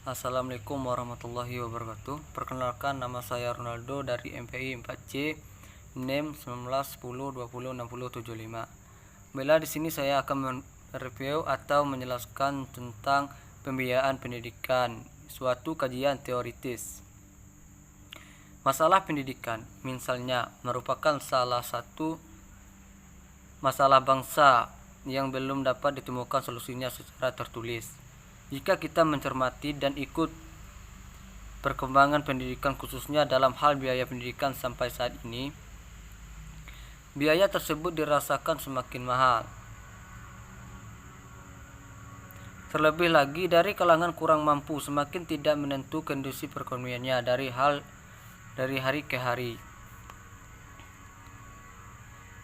Assalamualaikum warahmatullahi wabarakatuh. Perkenalkan, nama saya Ronaldo dari MPI 4C, NIM 1910206075. Bila di sini saya akan mereview atau menjelaskan tentang pembiayaan pendidikan, suatu kajian teoritis. Masalah pendidikan, misalnya, merupakan salah satu masalah bangsa yang belum dapat ditemukan solusinya secara tertulis. Jika kita mencermati dan ikut perkembangan pendidikan khususnya dalam hal biaya pendidikan sampai saat ini, biaya tersebut dirasakan semakin mahal. Terlebih lagi dari kalangan kurang mampu, semakin tidak menentu kondisi perekonomiannya dari hari ke hari.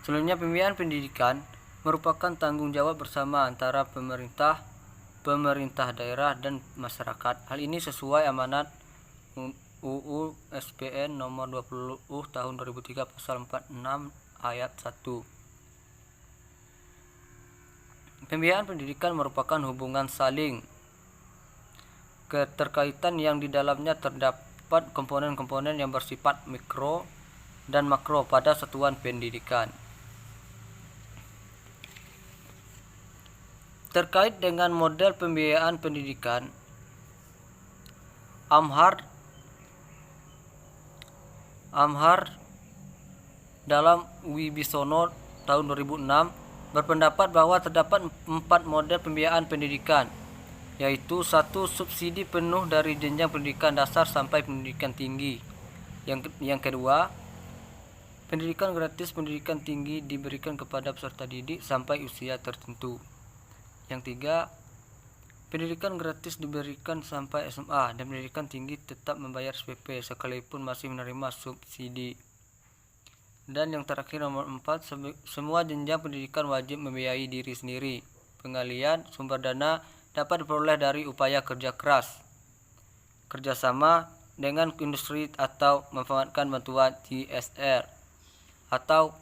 Selanjutnya, pembiayaan pendidikan merupakan tanggung jawab bersama antara pemerintah daerah dan masyarakat. Hal ini sesuai amanat UU SPN nomor 20 tahun 2003 pasal 46 ayat 1. Pembiayaan pendidikan merupakan hubungan saling keterkaitan yang di dalamnya terdapat komponen-komponen yang bersifat mikro dan makro pada satuan pendidikan. Terkait dengan model pembiayaan pendidikan, Amhar dalam Wibisono tahun 2006 berpendapat bahwa terdapat 4 model pembiayaan pendidikan, yaitu 1. Subsidi penuh dari jenjang pendidikan dasar sampai pendidikan tinggi. Yang kedua, pendidikan gratis pendidikan tinggi diberikan kepada peserta didik sampai usia tertentu. Yang 3, pendidikan gratis diberikan sampai SMA dan pendidikan tinggi tetap membayar SPP sekalipun masih menerima subsidi. Dan yang terakhir, nomor 4, semua jenjang pendidikan wajib membiayai diri sendiri. Pengalian sumber dana dapat diperoleh dari upaya kerja keras, kerjasama dengan industri atau memanfaatkan bantuan CSR atau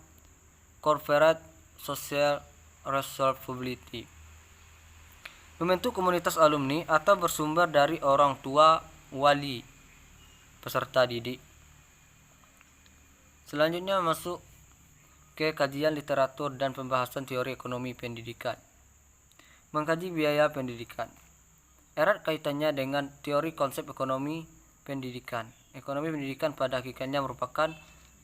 Corporate Social Responsibility. Membentuk komunitas alumni atau bersumber dari orang tua, wali, peserta didik. Selanjutnya masuk ke kajian literatur dan pembahasan teori ekonomi pendidikan. Mengkaji biaya pendidikan. Erat kaitannya dengan teori konsep ekonomi pendidikan. Ekonomi pendidikan pada hakikatnya merupakan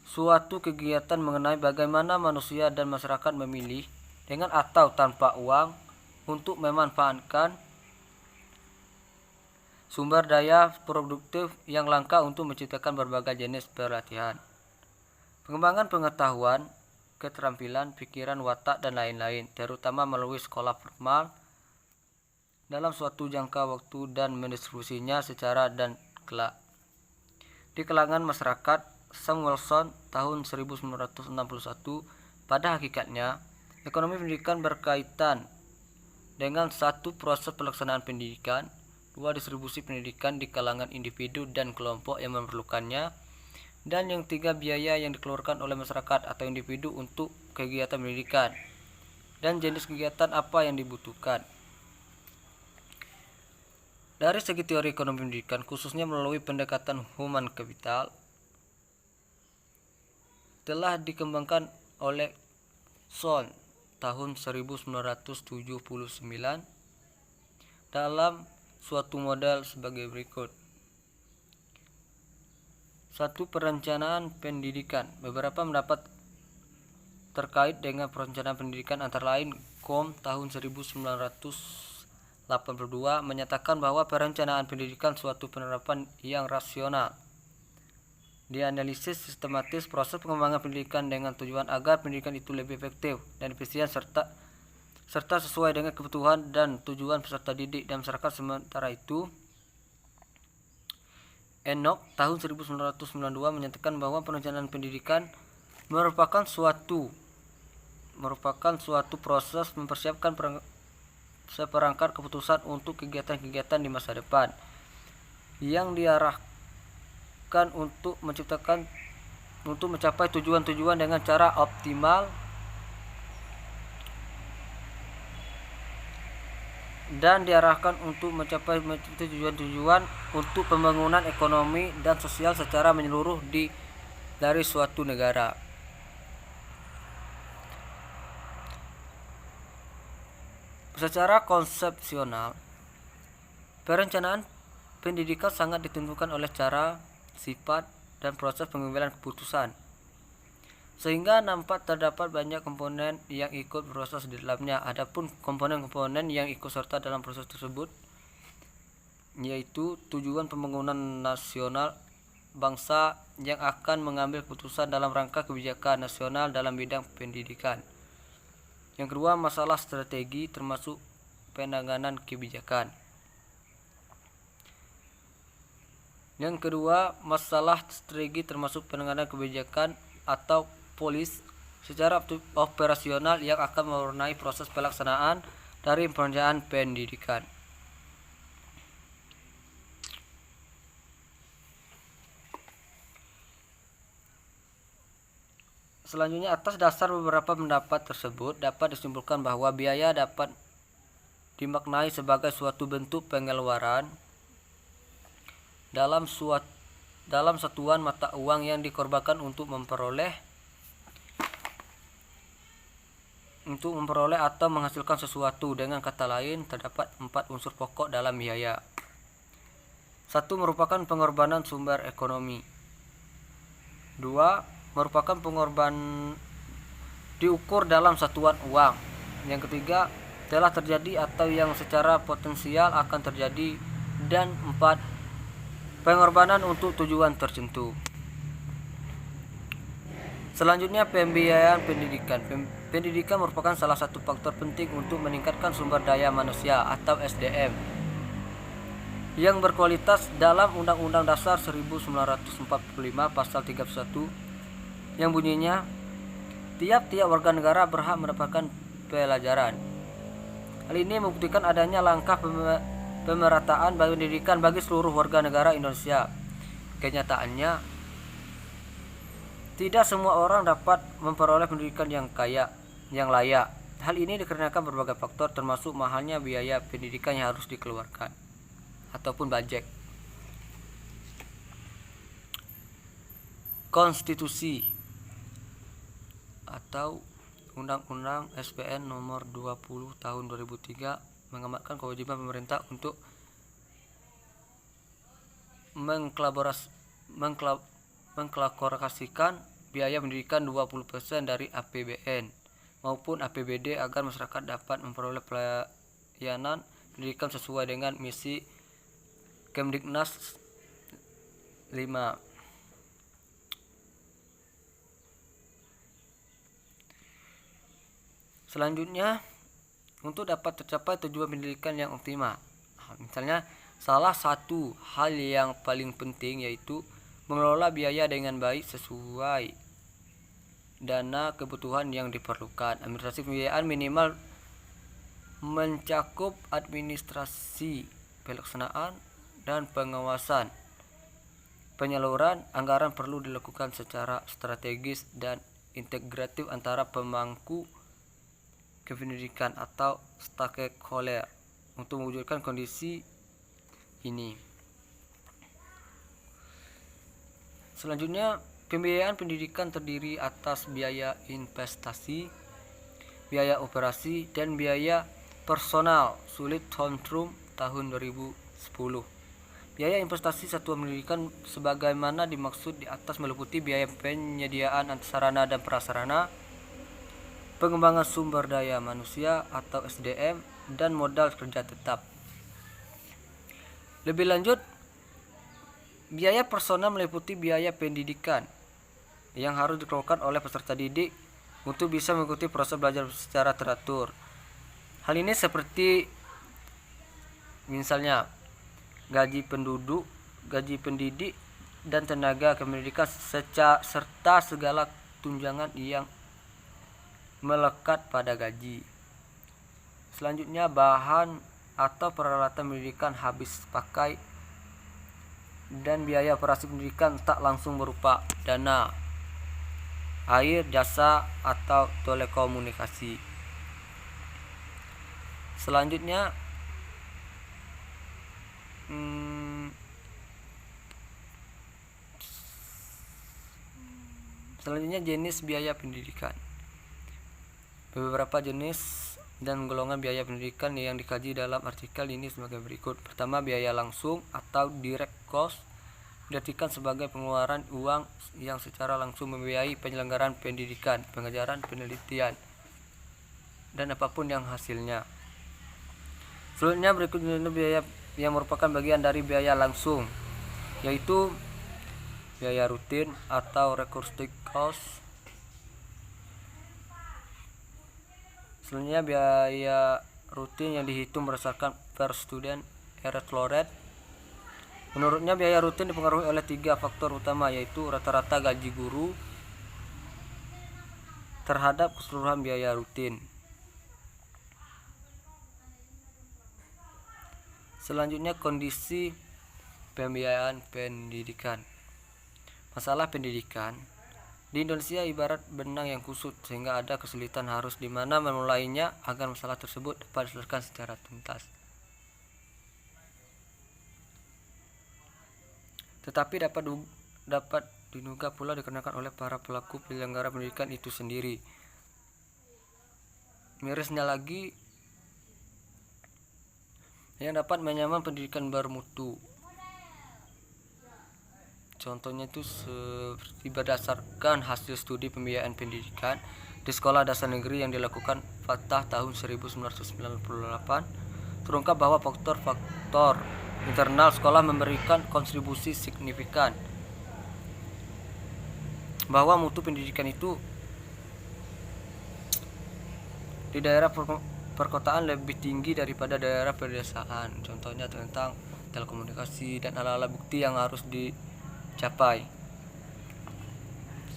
suatu kegiatan mengenai bagaimana manusia dan masyarakat memilih dengan atau tanpa uang untuk memanfaatkan sumber daya produktif yang langka untuk menciptakan berbagai jenis pelatihan, pengembangan pengetahuan, keterampilan, pikiran, watak, dan lain-lain, terutama melalui sekolah formal dalam suatu jangka waktu dan mendistribusinya secara dan kelak. Di kalangan masyarakat, Samuelson tahun 1961, pada hakikatnya, ekonomi pendidikan berkaitan dengan 1. Proses pelaksanaan pendidikan, 2. Distribusi pendidikan di kalangan individu dan kelompok yang memerlukannya, dan yang 3. Biaya yang dikeluarkan oleh masyarakat atau individu untuk kegiatan pendidikan, dan jenis kegiatan apa yang dibutuhkan. Dari segi teori ekonomi pendidikan, khususnya melalui pendekatan human capital, telah dikembangkan oleh Son tahun 1979 dalam suatu model sebagai berikut. 1. Perencanaan pendidikan. Beberapa pendapat terkait dengan perencanaan pendidikan antara lain KOM tahun 1982 menyatakan bahwa perencanaan pendidikan suatu penerapan yang rasional, dianalisis sistematis proses pengembangan pendidikan dengan tujuan agar pendidikan itu lebih efektif dan efisien serta sesuai dengan kebutuhan dan tujuan peserta didik dan masyarakat. Sementara itu, Enoch tahun 1992 menyatakan bahwa perencanaan pendidikan merupakan suatu proses mempersiapkan seperangkat keputusan untuk kegiatan-kegiatan di masa depan yang diarahkan untuk mencapai tujuan-tujuan dengan cara optimal dan diarahkan untuk mencapai tujuan-tujuan untuk pembangunan ekonomi dan sosial secara menyeluruh dari suatu negara. Secara konsepsional, perencanaan pendidikan sangat ditentukan oleh cara, sifat, dan proses pengambilan keputusan, sehingga nampak terdapat banyak komponen yang ikut proses di dalamnya. Adapun komponen-komponen yang ikut serta dalam proses tersebut yaitu tujuan pembangunan nasional bangsa yang akan mengambil keputusan dalam rangka kebijakan nasional dalam bidang pendidikan. Yang kedua, masalah strategi termasuk penanganan kebijakan. Yang kedua, masalah strategi termasuk penanganan kebijakan atau polis secara operasional yang akan mewarnai proses pelaksanaan dari perencanaan pendidikan. Selanjutnya, atas dasar beberapa pendapat tersebut dapat disimpulkan bahwa biaya dapat dimaknai sebagai suatu bentuk pengeluaran dalam satuan mata uang yang dikorbankan untuk memperoleh atau menghasilkan sesuatu. Dengan kata lain, terdapat 4 unsur pokok dalam biaya. 1. Merupakan pengorbanan sumber ekonomi. 2. Merupakan pengorbanan diukur dalam satuan uang. Yang ketiga, telah terjadi atau yang secara potensial akan terjadi. Dan 4. Pengorbanan untuk tujuan tertentu. Selanjutnya, pembiayaan pendidikan. Pendidikan merupakan salah satu faktor penting untuk meningkatkan sumber daya manusia atau SDM yang berkualitas dalam Undang-Undang Dasar 1945 pasal 31 yang bunyinya tiap-tiap warga negara berhak mendapatkan pelajaran. Hal ini membuktikan adanya langkah pemerataan pendidikan bagi seluruh warga negara Indonesia. Kenyataannya, tidak semua orang dapat memperoleh pendidikan yang layak. Hal ini dikarenakan berbagai faktor termasuk mahalnya biaya pendidikan yang harus dikeluarkan ataupun budget. Konstitusi atau Undang-Undang SPN nomor 20 tahun 2003 mengamatkan kewajiban pemerintah untuk mengkolaborasikan biaya pendidikan 20% dari APBN maupun APBD agar masyarakat dapat memperoleh pelayanan pendidikan sesuai dengan misi Kemdiknas 5. Selanjutnya, untuk dapat tercapai tujuan pendidikan yang optimal, misalnya salah satu hal yang paling penting yaitu mengelola biaya dengan baik sesuai dana kebutuhan yang diperlukan. Administrasi pembiayaan minimal mencakup administrasi, pelaksanaan, dan pengawasan. Penyaluran anggaran perlu dilakukan secara strategis dan integratif antara pemangku kependidikan atau stakeholder untuk mewujudkan kondisi ini. Selanjutnya, pembiayaan pendidikan terdiri atas biaya investasi, biaya operasi, dan biaya personal. Sulit Thontrum tahun 2010. Biaya investasi satuan pendidikan sebagaimana dimaksud di atas meliputi biaya penyediaan sarana dan prasarana, pengembangan sumber daya manusia atau SDM, dan modal kerja tetap. Lebih lanjut, biaya personal meliputi biaya pendidikan yang harus dikeluarkan oleh peserta didik untuk bisa mengikuti proses belajar secara teratur. Hal ini seperti misalnya gaji penduduk, gaji pendidik, dan tenaga kependidikan serta segala tunjangan yang melekat pada gaji. Selanjutnya, bahan atau peralatan pendidikan habis pakai dan biaya operasi pendidikan tak langsung berupa dana, air, jasa, atau telekomunikasi. Selanjutnya, Selanjutnya jenis biaya pendidikan. Beberapa jenis dan golongan biaya pendidikan yang dikaji dalam artikel ini sebagai berikut. Pertama, biaya langsung atau direct cost diartikan sebagai pengeluaran uang yang secara langsung membiayai penyelenggaraan pendidikan, pengajaran, penelitian, dan apapun yang hasilnya. Selanjutnya berikutnya biaya yang merupakan bagian dari biaya langsung, yaitu biaya rutin atau recurring cost. Selanjutnya biaya rutin yang dihitung berdasarkan per student rate flow rate. Menurutnya biaya rutin dipengaruhi oleh 3 faktor utama, yaitu rata-rata gaji guru terhadap keseluruhan biaya rutin. Selanjutnya kondisi pembiayaan pendidikan. Masalah pendidikan di Indonesia ibarat benang yang kusut, sehingga ada kesulitan harus di mana memulainya agar masalah tersebut dapat diselesaikan secara tuntas. Tetapi dapat diduga pula dikarenakan oleh para pelaku penyelenggara pendidikan itu sendiri. Mirisnya lagi, yang dapat menyamar pendidikan bermutu. Contohnya itu seperti berdasarkan hasil studi pembiayaan pendidikan di sekolah dasar negeri yang dilakukan Fatah tahun 1998, terungkap bahwa faktor-faktor internal sekolah memberikan kontribusi signifikan, bahwa mutu pendidikan itu di daerah perkotaan lebih tinggi daripada daerah pedesaan. Contohnya tentang telekomunikasi dan ala-ala bukti yang harus dicapai.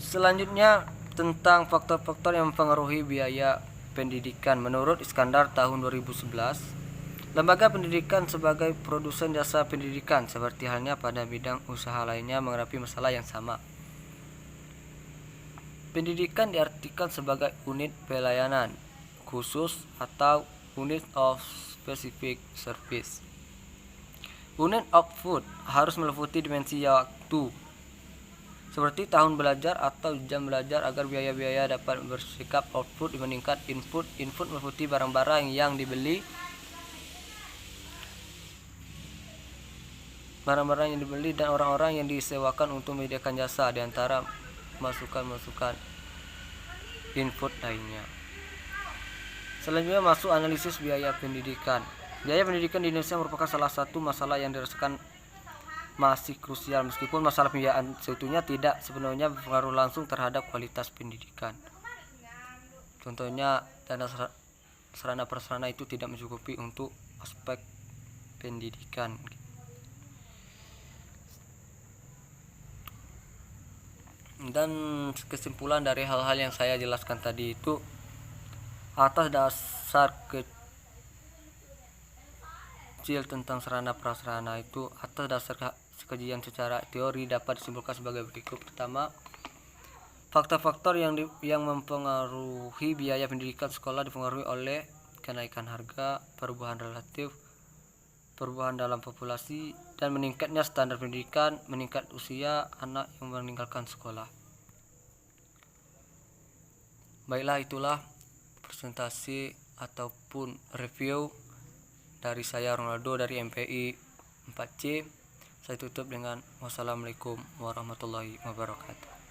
Selanjutnya tentang faktor-faktor yang mempengaruhi biaya pendidikan. Menurut Iskandar tahun 2011, lembaga pendidikan sebagai produsen jasa pendidikan seperti halnya pada bidang usaha lainnya menghadapi masalah yang sama. Pendidikan diartikan sebagai unit pelayanan khusus atau unit of specific service. Unit output harus meliputi dimensi waktu, seperti tahun belajar atau jam belajar, agar biaya-biaya dapat bersikap output dibandingkan input. Input meliputi barang-barang yang dibeli, dan orang-orang yang disewakan untuk menyediakan jasa, di antara masukan-masukan input lainnya. Selanjutnya masuk analisis biaya pendidikan. Biaya pendidikan di Indonesia merupakan salah satu masalah yang dirasakan masih krusial, meskipun masalah pembiayaan seutuhnya tidak sepenuhnya berpengaruh langsung terhadap kualitas pendidikan. Contohnya, dana sarana prasarana itu tidak mencukupi untuk aspek pendidikan. Dan kesimpulan dari hal-hal yang saya jelaskan tadi itu, atas dasar kecil tentang sarana prasarana itu, atas dasar kajian secara teori dapat disimpulkan sebagai berikut. Pertama, faktor-faktor yang mempengaruhi biaya pendidikan sekolah dipengaruhi oleh kenaikan harga, perubahan relatif, perubahan dalam populasi, dan meningkatnya standar pendidikan, meningkat usia anak yang meninggalkan sekolah. Baiklah, itulah presentasi ataupun review dari saya, Ronaldo, dari MPI 4C. Saya tutup dengan wassalamualaikum warahmatullahi wabarakatuh.